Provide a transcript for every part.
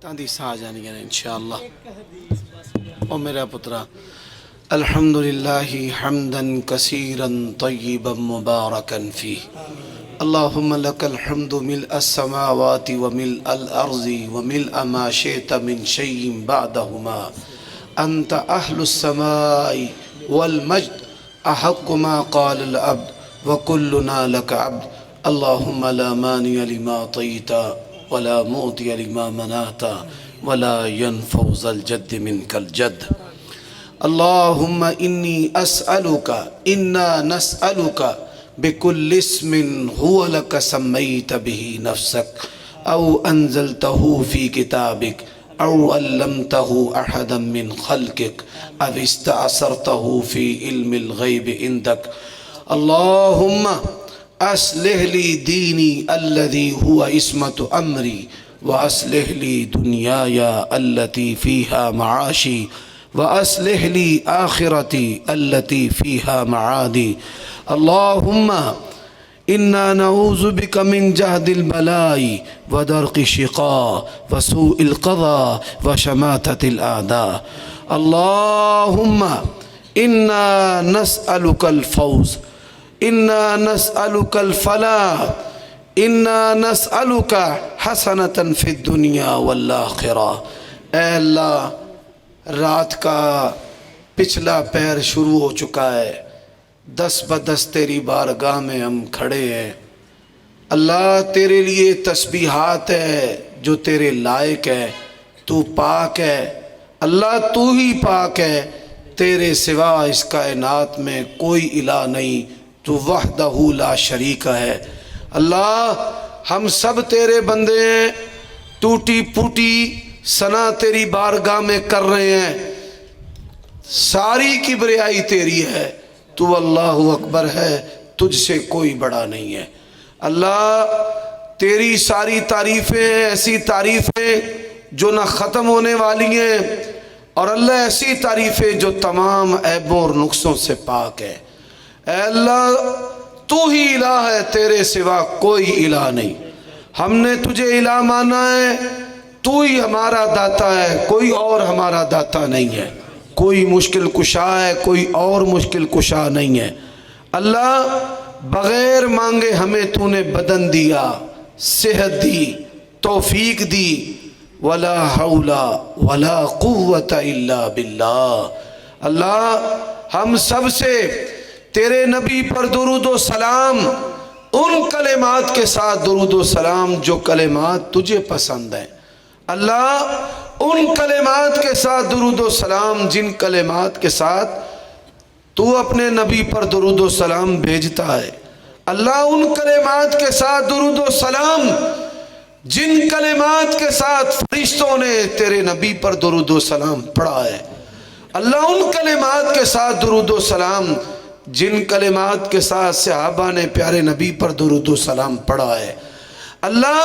تاندی سا جانی گے انشاءاللہ. او میرا پترا الحمدللہ حمدا کثیرا طیبا مبارکا فیہ. اللہم لک الحمد ملء السماوات وملء الارض وملء ما شئت من شیء بعدہما. انت اہل السماء والمجد احق ما قال العبد وکلنا لک عبد. اللہم لا مانع لما اعطیت ولا معطی لما منعت ولا ينفع ذا الجد منك الجد. اللہم انی اسألک انا نسألک بكل اسم هو لك سميت به نفسك او انزلته في كتابك او علمته احدا من خلقك او استأثرته في علم الغيب عندك. اللهم اصلح لي ديني الذي هو عصمة امري واصلح لي دنياي التي فيها معاشي واصلح لي آخرتي التي فيها معادي. اللهم إنا نعوذ بك من جهد البلاء ودرك الشقاء وسوء القضاء وشماتة الأعداء. اللهم إنا نسألك الفوز، إنا نسألك الفلاح، إنا نسألك حسنة في الدنيا والآخرة. اے اللہ، رات کا پچھلا پیر شروع ہو چکا ہے، دس بدس تیری بارگاہ میں ہم کھڑے ہیں. اللہ تیرے لیے تسبیحات ہے جو تیرے لائق ہے. تو پاک ہے اللہ، تو ہی پاک ہے، تیرے سوا اس کائنات میں کوئی الہ نہیں. تو وحدہ لا شریک ہے. اللہ ہم سب تیرے بندے ہیں، ٹوٹی پھوٹی ثنا تیری بارگاہ میں کر رہے ہیں. ساری کبریائی تیری ہے، تو اللہ اکبر ہے، تجھ سے کوئی بڑا نہیں ہے. اللہ تیری ساری تعریفیں ہیں، ایسی تعریفیں جو نہ ختم ہونے والی ہیں، اور اللہ ایسی تعریفیں جو تمام عیبوں اور نقصوں سے پاک ہے. اے اللہ تو ہی الہ ہے، تیرے سوا کوئی الہ نہیں. ہم نے تجھے الہ مانا ہے، تو ہی ہمارا داتا ہے، کوئی اور ہمارا داتا نہیں ہے. کوئی مشکل کشا ہے، کوئی اور مشکل کشا نہیں ہے. اللہ بغیر مانگے ہمیں تو نے بدن دیا، صحت دی، توفیق دی. ولا حول ولا قوت الا باللہ. اللہ ہم سب سے تیرے نبی پر درود و سلام، ان کلمات کے ساتھ درود و سلام جو کلمات تجھے پسند ہیں. اللہ ان کلمات کے ساتھ درود و سلام جن کلمات کے ساتھ تو اپنے نبی پر درود و سلام بھیجتا ہے. اللہ ان کلمات کے ساتھ درود و سلام جن کلمات کے ساتھ فرشتوں نے تیرے نبی پر درود و سلام پڑھا ہے. اللہ ان کلمات کے ساتھ درود و سلام جن کلمات کے ساتھ صحابہ نے پیارے نبی پر درود و سلام پڑھا ہے. اللہ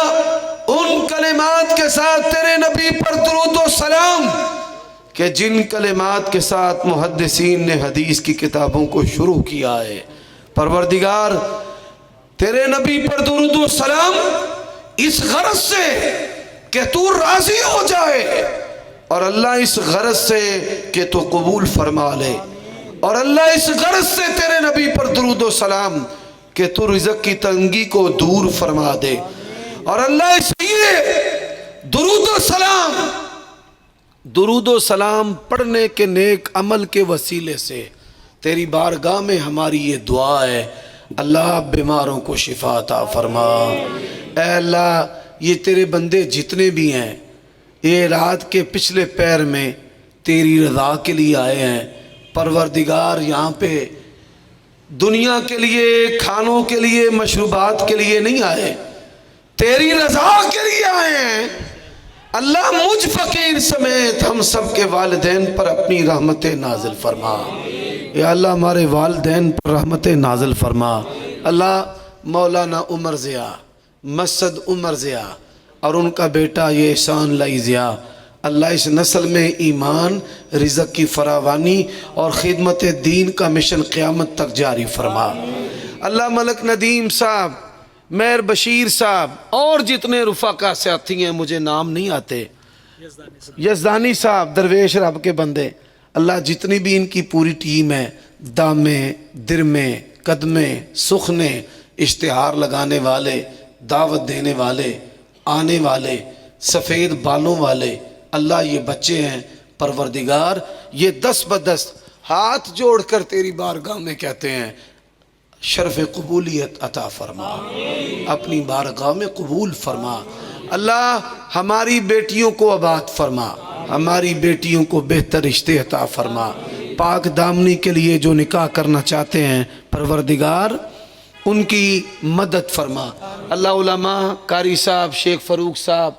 ان کلمات کے ساتھ تیرے نبی پر درود و سلام کہ جن کلمات کے ساتھ محدثین نے حدیث کی کتابوں کو شروع کیا ہے. پروردگار تیرے نبی پر درود و سلام اس غرض سے کہ تو راضی ہو جائے، اور اللہ اس غرض سے کہ تو قبول فرما لے، اور اللہ اس غرض سے تیرے نبی پر درود و سلام کہ تو رزق کی تنگی کو دور فرما دے. اور اللہ اس لیے درود و سلام پڑھنے کے نیک عمل کے وسیلے سے تیری بارگاہ میں ہماری یہ دعا ہے. اللہ بیماروں کو شفا عطا فرما. اے اللہ یہ تیرے بندے جتنے بھی ہیں، یہ رات کے پچھلے پیر میں تیری رضا کے لیے آئے ہیں. پروردگار یہاں پہ دنیا کے لیے، کھانوں کے لیے، مشروبات کے لیے نہیں آئے، تیری رضا کے لیے آئے ہیں. اللہ مجھ فقیر سمیت ہم سب کے والدین پر اپنی رحمت نازل فرما. یا اللہ ہمارے والدین پر رحمت نازل فرما. اللہ مولانا عمر ضیاء، مسعد عمر ضیاء اور ان کا بیٹا یہ احسان لائی ضیاء، اللہ اس نسل میں ایمان، رزق کی فراوانی اور خدمت دین کا مشن قیامت تک جاری فرما. اللہ ملک ندیم صاحب، مہر بشیر صاحب اور جتنے رفقا ساتھی ہیں، مجھے نام نہیں آتے، یزدانی صاحب درویش رب کے بندے، اللہ جتنی بھی ان کی پوری ٹیم ہے، دامے درمے قدمے سخنے اشتہار لگانے والے، دعوت دینے والے، آنے والے، سفید بالوں والے، اللہ یہ بچے ہیں پروردگار، یہ دست بدست ہاتھ جوڑ کر تیری بارگاہ میں کہتے ہیں شرف قبولیت عطا فرما، اپنی بارگاہ میں قبول فرما۔ اللہ ہماری بیٹیوں کو آباد فرما، ہماری بیٹیوں کو بہتر رشتے عطا فرما، پاک دامنی کے لیے جو نکاح کرنا چاہتے ہیں پروردگار ان کی مدد فرما۔ اللہ علماء قاری صاحب، شیخ فاروق صاحب،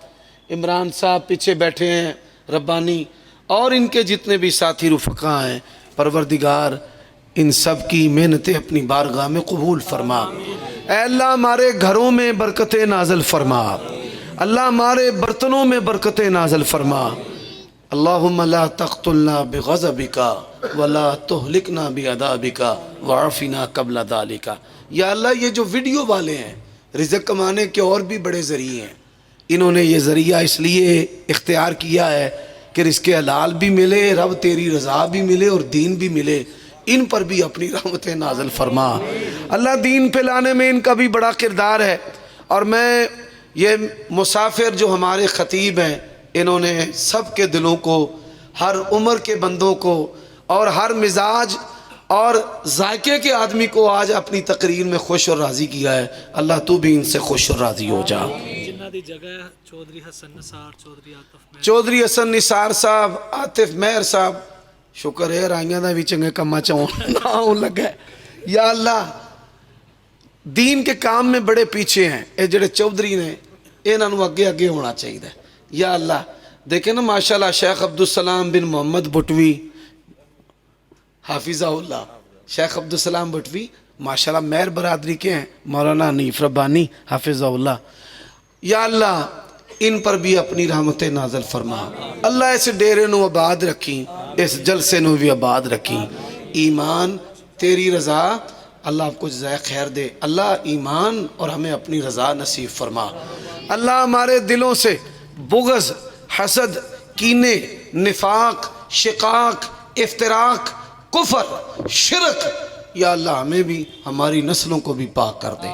عمران صاحب پیچھے بیٹھے ہیں، ربانی اور ان کے جتنے بھی ساتھی رفقا ہیں، پروردگار ان سب کی محنتیں اپنی بارگاہ میں قبول فرما۔ اے اللہ ہمارے گھروں میں برکتیں نازل فرما، اللہ ہمارے برتنوں میں برکتیں نازل فرما۔ اللہم لا تقتلنا بغضبک ولا تہلکنا بعذابک وعافنا قبل ذالک۔ یا اللہ یہ جو ویڈیو والے ہیں رزق کمانے کے اور بھی بڑے ذریعے ہیں، انہوں نے یہ ذریعہ اس لیے اختیار کیا ہے کہ رزق حلال بھی ملے، رب تیری رضا بھی ملے اور دین بھی ملے، ان پر بھی اپنی رحمتیں نازل فرما۔ اللہ دین پہ لانے میں ان کا بھی بڑا کردار ہے، اور میں یہ مسافر جو ہمارے خطیب ہیں انہوں نے سب کے دلوں کو، ہر عمر کے بندوں کو اور ہر مزاج اور ذائقے کے آدمی کو آج اپنی تقریر میں خوش اور راضی کیا ہے۔ اللہ تو بھی ان سے خوش اور راضی ہو جا۔ چودھری حسن نثار صاحب، عاطف مہر صاحب، شکر ہے رائیاں دا بھی چنگے کما چاہوں لگا ہے۔ یا اللہ دین کے کام میں بڑے پیچھے ہیں اے جڑے چودھری نے، انہاں نوں اگے اگے ہونا چاہیے۔ یا اللہ دیکھیں نا ماشاءاللہ شیخ عبدالسلام بن محمد بٹوی حافظہ اللہ، شیخ عبدالسلام بٹوی ماشاءاللہ مہر برادری کے ہیں، مولانا حنیف ربانی حافظہ اللہ۔ یا اللہ ان پر بھی اپنی رحمتیں نازل فرما، اللہ اس ڈیرے نو آباد رکھیں، اس جلسے نو بھی آباد رکھیں۔ ایمان تیری رضا، اللہ آپ کو جزائے خیر دے۔ اللہ ایمان اور ہمیں اپنی رضا نصیب فرما۔ اللہ ہمارے دلوں سے بغض، حسد، کینے، نفاق، شقاق، افتراق، کفر، شرک، یا اللہ ہمیں بھی ہماری نسلوں کو بھی پاک کر دے۔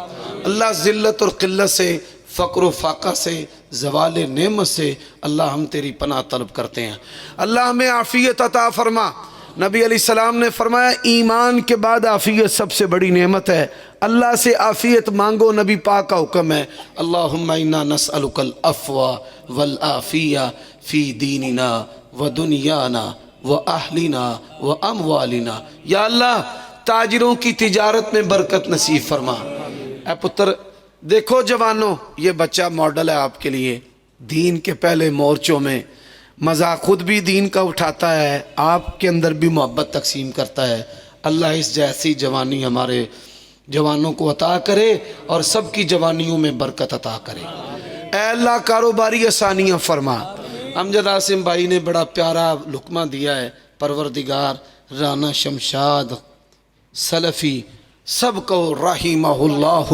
اللہ ذلت اور قلت سے، فقر و فاقہ سے، زوال نعمت سے اللہ ہم تیری پناہ طلب کرتے ہیں۔ اللہ ہمیں عافیت عطا فرما۔ نبی علیہ السلام نے فرمایا ایمان کے بعد عافیت سب سے بڑی نعمت ہے، اللہ سے عافیت مانگو، نبی پاک کا حکم ہے۔ اللہم انا نسألک العفو والعافیہ فی دیننا و دنیانا و اہلنا و اموالنا۔ یا اللہ تاجروں کی تجارت میں برکت نصیب فرما۔ اے پتر دیکھو جوانوں، یہ بچہ ماڈل ہے آپ کے لیے، دین کے پہلے مورچوں میں مزہ خود بھی دین کا اٹھاتا ہے، آپ کے اندر بھی محبت تقسیم کرتا ہے۔ اللہ اس جیسی جوانی ہمارے جوانوں کو عطا کرے اور سب کی جوانیوں میں برکت عطا کرے۔ اے اللہ کاروباری آسانیاں فرما۔ امجد عاصم بھائی نے بڑا پیارا لقمہ دیا ہے، پروردگار رانا شمشاد سلفی سب کو رحمہ اللہ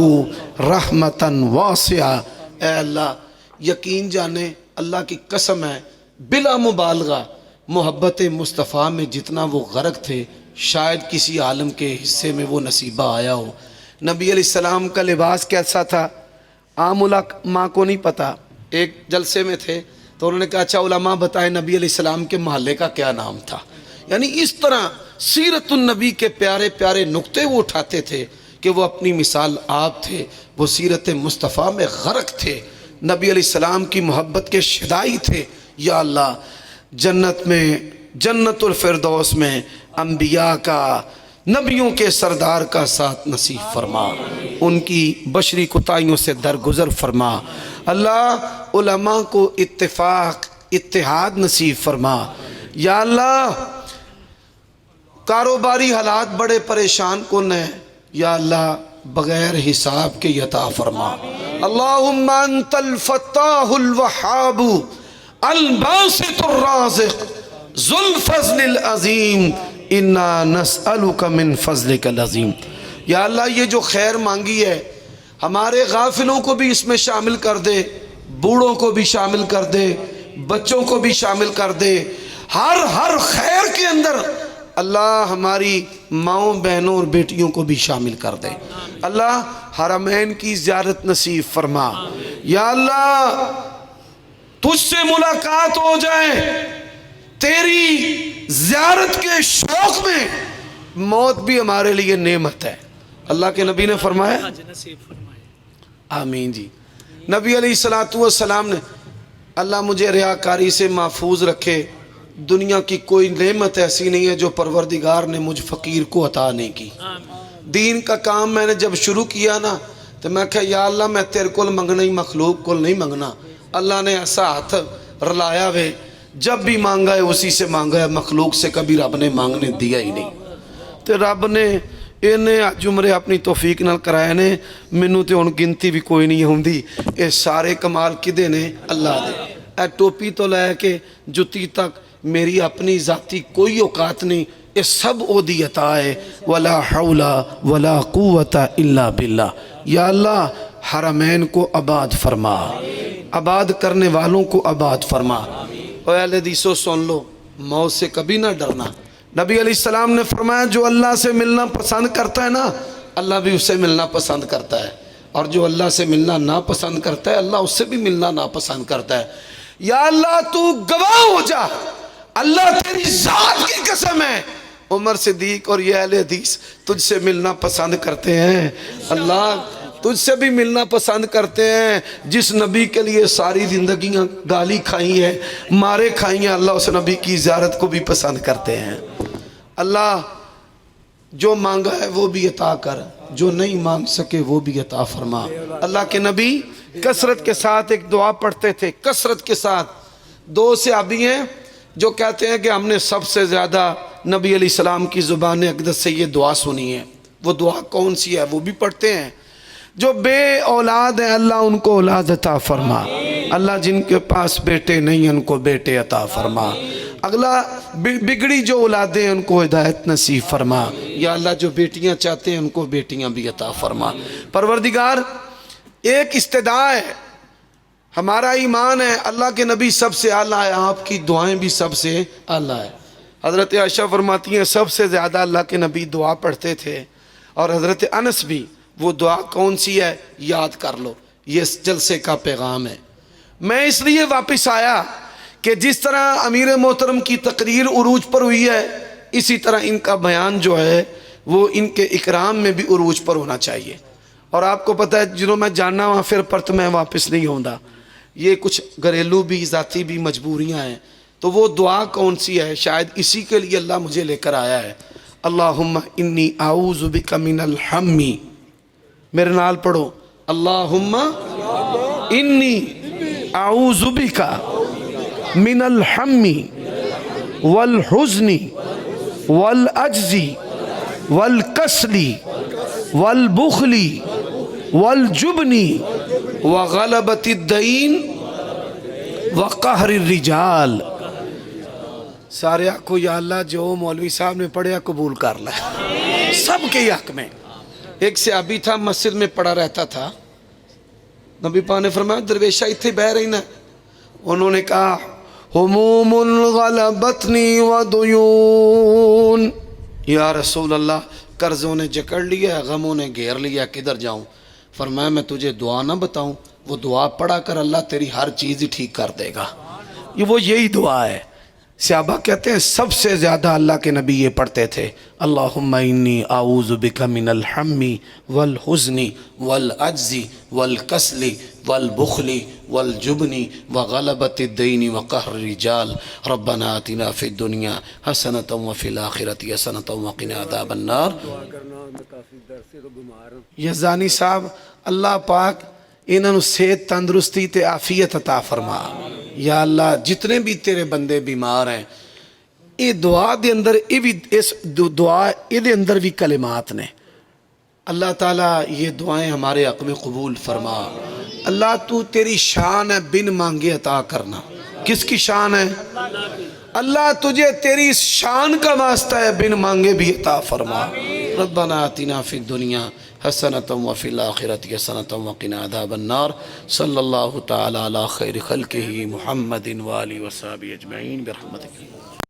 رحمتاً واسعہ۔ اے اللہ یقین جانے اللہ کی قسم ہے بلا مبالغہ محبت مصطفیٰ میں جتنا وہ غرق تھے شاید کسی عالم کے حصے میں وہ نصیبہ آیا ہو۔ نبی علیہ السلام کا لباس کیسا تھا عام علماء کو نہیں پتا۔ ایک جلسے میں تھے تو انہوں نے کہا اچھا علماء بتائیں نبی علیہ السلام کے محلے کا کیا نام تھا۔ یعنی اس طرح سیرت النبی کے پیارے پیارے نقطے وہ اٹھاتے تھے کہ وہ اپنی مثال آپ تھے، وہ سیرت مصطفیٰ میں غرق تھے، نبی علیہ السلام کی محبت کے شدائی تھے۔ یا اللہ جنت میں، جنت الفردوس میں انبیاء کا، نبیوں کے سردار کا ساتھ نصیب فرما، ان کی بشری کوتاہیوں سے درگزر فرما۔ اللہ علماء کو اتفاق اتحاد نصیب فرما۔ یا اللہ کاروباری حالات بڑے پریشان کن ہیں، یا اللہ بغیر حساب کے عطا فرما۔ اللہم انت الفتاح الوہاب الباسط الرازق ذو الفضل العظیم انا نسألک من فضلک العظیم۔ یا اللہ یہ جو خیر مانگی ہے ہمارے غافلوں کو بھی اس میں شامل کر دے، بوڑھوں کو بھی شامل کر دے، بچوں کو بھی شامل کر دے، ہر خیر کے اندر اللہ ہماری ماؤں بہنوں اور بیٹیوں کو بھی شامل کر دے۔ اللہ حرمین کی زیارت نصیب فرما۔ یا اللہ تجھ سے ملاقات ہو جائے، تیری زیارت کے شوق میں موت بھی ہمارے لیے نعمت ہے۔ اللہ کے نبی نے فرمایا آمین جی۔ نبی علیہ السلام نے اللہ مجھے ریاکاری سے محفوظ رکھے، دنیا کی کوئی نعمت ایسی نہیں ہے جو پروردگار نے مجھ فقیر کو عطا نہیں کی۔ دین کا کام میں نے جب شروع کیا نا تو میں کہا یا اللہ میں تیرے کول منگنا ہی مخلوق کول نہیں منگنا۔ اللہ نے ایسا ہاتھ رلایا وے، جب بھی مانگا ہے اسی سے مانگا ہے، مخلوق سے کبھی رب نے مانگنے دیا ہی نہیں۔ تو رب نے انہیں جمرے اپنی توفیق نال کرائے نے، منوں تے ان گنتی بھی کوئی نہیں ہوندی۔ اے سارے کمال کدے نے؟ اللہ دے۔ اے ٹوپی تو لے کے جتی تک میری اپنی ذاتی کوئی اوقات نہیں، یہ سب او دی عطا ہے۔ ولا حول ولا قوت الا باللہ۔ یا اللہ حرمین کو آباد فرما، آباد کرنے والوں کو آباد فرما۔ اے اہل حدیثو سن لو، موت سے کبھی نہ ڈرنا۔ نبی علیہ السلام نے فرمایا جو اللہ سے ملنا پسند کرتا ہے نا، اللہ بھی اس سے ملنا پسند کرتا ہے، اور جو اللہ سے ملنا ناپسند کرتا ہے اللہ اس سے بھی ملنا ناپسند کرتا ہے۔ یا اللہ تو گواہ ہو جا، اللہ تیری ذات کی قسم ہے عمر صدیق اور یہ اہل حدیث تجھ سے ملنا پسند کرتے ہیں، اللہ تجھ سے بھی ملنا پسند کرتے ہیں۔ جس نبی کے لیے ساری زندگیاں گالی کھائی ہیں، مارے کھائی ہیں، اللہ اس نبی کی زیارت کو بھی پسند کرتے ہیں۔ اللہ جو مانگا ہے وہ بھی عطا کر، جو نہیں مانگ سکے وہ بھی عطا فرما۔ اللہ کے نبی کثرت کے ساتھ ایک دعا پڑھتے تھے، کثرت کے ساتھ۔ دو صحابی ہیں جو کہتے ہیں کہ ہم نے سب سے زیادہ نبی علیہ السلام کی زبان اقدس سے یہ دعا سنی ہے۔ وہ دعا کون سی ہے وہ بھی پڑھتے ہیں۔ جو بے اولاد ہیں اللہ ان کو اولاد عطا فرما، اللہ جن کے پاس بیٹے نہیں ان کو بیٹے عطا فرما، اگلا بگڑی جو اولادیں ان کو ہدایت نصیب فرما، یا اللہ جو بیٹیاں چاہتے ہیں ان کو بیٹیاں بھی عطا فرما۔ پروردگار ایک استدعا ہے، ہمارا ایمان ہے اللہ کے نبی سب سے اعلیٰ ہے، آپ کی دعائیں بھی سب سے اعلیٰ ہے۔ حضرت عائشہ فرماتی ہیں سب سے زیادہ اللہ کے نبی دعا پڑھتے تھے، اور حضرت انس بھی۔ وہ دعا کون سی ہے یاد کر لو، یہ اس جلسے کا پیغام ہے۔ میں اس لیے واپس آیا کہ جس طرح امیر محترم کی تقریر عروج پر ہوئی ہے، اسی طرح ان کا بیان جو ہے وہ ان کے اکرام میں بھی عروج پر ہونا چاہیے۔ اور آپ کو پتہ ہے جنہوں میں جاننا وہاں پھر پرت میں واپس نہیں ہوندا، یہ کچھ گھریلو بھی ذاتی بھی مجبوریاں ہیں۔ تو وہ دعا کون سی ہے؟ شاید اسی کے لیے اللہ مجھے لے کر آیا ہے۔ اللہم انی اعوذ بک من الہم، میرے نال پڑھو، اللہم انی اعوذ بک من الہم والحزن والعجز والکسل والبخل والجبن وغلبۃ الدین وقہر الرجال۔ سارے آنکھوں یا اللہ جو مولوی صاحب نے پڑھیا قبول کر لے سب کے حق میں۔ ایک صحابی تھا مسجد میں پڑا رہتا تھا، نبی پاک نے فرمایا درویشہ اتھے بہ رہی نا، انہوں نے کہا ہموم غلبتنی ودیون، یا رسول اللہ قرضوں نے جکڑ لیا، غموں نے گھیر لیا، کدھر جاؤں؟ فرمایا میں تجھے دعا نہ بتاؤں؟ وہ دعا پڑھا کر اللہ تیری ہر چیز ہی ٹھیک کر دے گا۔ وہ یہی دعا ہے۔ صحابہ کہتے ہیں سب سے زیادہ اللہ کے نبی یہ پڑھتے تھے، اللہم انی اعوذ بک من الہم والحزن والعجز والکسل والبخل والجبن وغلبۃ الدین وقہر الرجال ربنا آتنا فی الدنیا حسنۃ وفی الآخرۃ حسنۃ وقنا عذاب النار۔ یزدانی صاحب اللہ پاک انہوں صحت تندرستی تے عافیت عطا فرما۔ یا اللہ جتنے بھی تیرے بندے بیمار ہیں، یہ دعا دے اندر اس دعا دے اندر بھی کلمات نے۔ اللہ تعالیٰ یہ دعائیں ہمارے حق میں قبول فرما۔ اللہ تو تیری شان ہے بن مانگے عطا کرنا۔ کس کی شان ہے؟ اللہ تجھے تیری شان کا واسطہ ہے بن مانگے بھی عطا فرما۔ ربنا آتنا فی الدنیا حسنة وفی الآخرة حسنة وقنا عذاب النار صلی اللہ تعالی علی خیر خلقہ محمد وآلہ وصحبہ اجمعین برحمتک